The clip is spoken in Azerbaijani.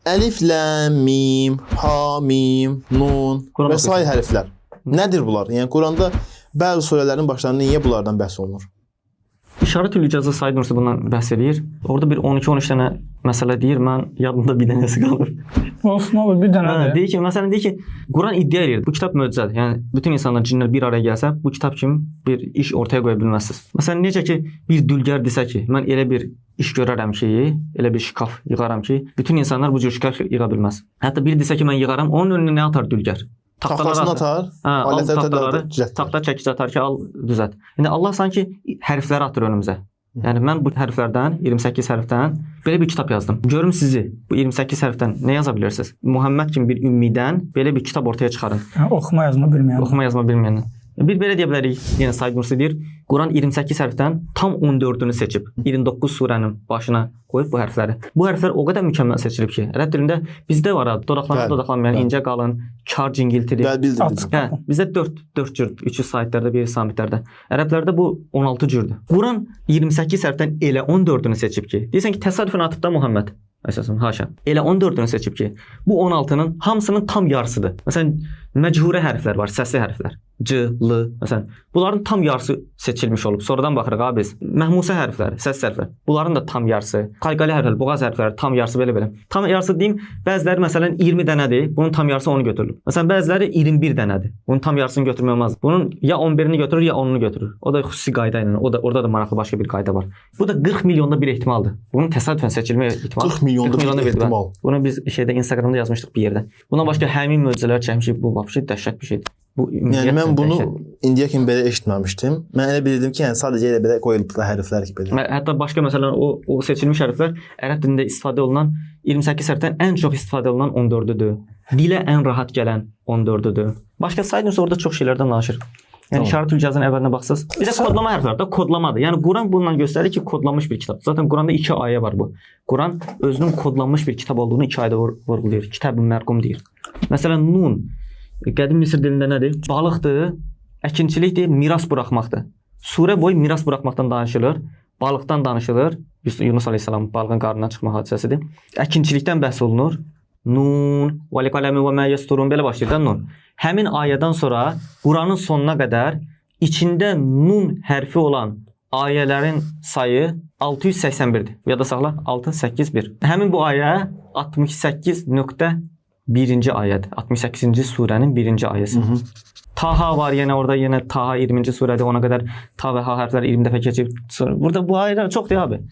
Əlif, ləm, mim, ha, mim, nun Quran və sair hərflər. Nədir bunlar? Yəni Quranda bəzi surələrin başlarında niyə bunlardan bəhs olunur? İşarətül icazə Said Nursi bundan bəhs edir. Orada bir 12-13 dənə məsələ deyir. Mən yadımda bir dənəsi qalır. Olsun olur bir dənədir. Deyir ki, məsələn deyir ki, Quran iddia edir. Bu kitab möcüzədir. Yəni bütün insanlar, cinlər bir araya gəlsə, bu kitab kimi bir iş ortaya qoya bilməzsiniz. Məsələn necə ki, bir dülgər desə ki, mən elə bir iş görərəm ki, elə bir şkaf yığaram ki, bütün insanlar bu cür şkaf yığa bilməz. Hətta biri desə ki, mən yığaram, onun önünə nə atar dülgər? Taxtasını atar, taxtaları, taxta çəkic atar ki, al düzət. İndi Allah sanki hərfləri atır önümüzə. Yəni mən bu hərflərdən, 28 hərfdən belə bir kitab yazdım. Görüm sizi bu 28 hərfdən nə yaza bilirsiniz? Muhammed kimi bir ümmidən belə bir kitab ortaya çıxarın. Oxuma yazma bilməyən. Oxuma yazma bilməyən. Bir belə deyə bilərik. Yenə Said Nursi deyir, Quran 28 hərfdən tam 14-ünü seçib 29 surənin başına qoyub bu hərfləri. Bu hərflər o qədər mükəmməl seçilib ki, ərəb dilində bizdə var dodaqlanmayan, incə qalın, kar cingiltili. Bildim. Bizdə 4 cür, 3 saitlərdə, biri samitlərdə. Ərəblərdə bu 16 cürdür. Quran 28 hərfdən elə 14-ünü seçib ki, deyirsən ki, təsadüfən atıbda Muhammed. Əsasən, haşa. Elə 14-ünü seçib ki, bu 16-nın hamısının tam yarısıdır. Məsələn, məchurə hərflər var, səsli hərflər. C, L, məsələn. Bunların tam yarısı seçilmiş olub. Sonradan baxırıq abi biz. Məhmusə hərfləri, səs hərfləri. Bunların da tam yarısı. Qayqali hərflər, boğaz hərfləri, tam yarısı belə-belə. Tam yarısı deyim, bəziləri məsələn 20 dənədir. Bunun tam yarısı 10-u götürülür. Məsələn, bəziləri 21 dənədir. Bunun tam yarısını götürmək olmaz. Bunun ya 11-ni götürür, ya 10-unu götürür. O da xüsusi qayda ilə. Orada da maraqlı başqa bir qayda var. Bu da 40 milyonda bir ehtimaldır. Bunun təsadüfən seçilmə ehtimalı. 40 milyonda bir ehtimal. Bunu biz şeydə Instagramda yazmışdıq bir yerdə. Bundan başqa həmin möcüzələr çəkmişik. Bu vəbşi dəhşət bir şeydir. Yəni mən bunu indiyə kimi belə eşitməmişdim. Mən elə bilirdim ki, yəni sadəcə elə belə qoyulublar hərflər kimi. Hətta başqa məsələn o seçilmiş hərflər ərəb dilində istifadə olunan 28 hərfdən ən çox istifadə olunan 14-düdür. Dilə ən rahat gələn 14-düdür. Başqa Said Nursi orada çox şeylərdən danışır. Yəni işarətül icazənin əvvəlinə baxsaz, bizə kodlama hərflər də kodlamadır. Yəni Quran bununla göstərir ki, kodlanmış bir kitab. Zaten Quranda 2 ayə var bu. Quran özünün kodlanmış bir kitab olduğunu 2 ayədə vurğulayır. Kitab-ı mərqum deyir. Məsələn nun qədim Misir dilində nədir? Balıqdır, əkinçilikdir, miras buraxmaqdır. Surə boyu miras buraxmaqdan danışılır, balıqdan danışılır. Yunus əleyhissalam balığın qarnından çıxma hadisəsidir. Əkinçilikdən bəhs olunur. Nun, vəl qələmi və mə yəsturun belə başlayır da nun. Həmin ayədən sonra Quranın sonuna qədər içində nun hərfi olan ayələrin sayı 681-dir. Yada saxla, 681. Həmin bu ayə 68.1-ci ayədir. 68-ci surənin 1-ci ayəsi. Taha var yenə orada, yenə Taha 20-ci surədir. Ona qədər ta və ha hərfləri 20 dəfə keçib. Burada bu ayələr çoxdur abi.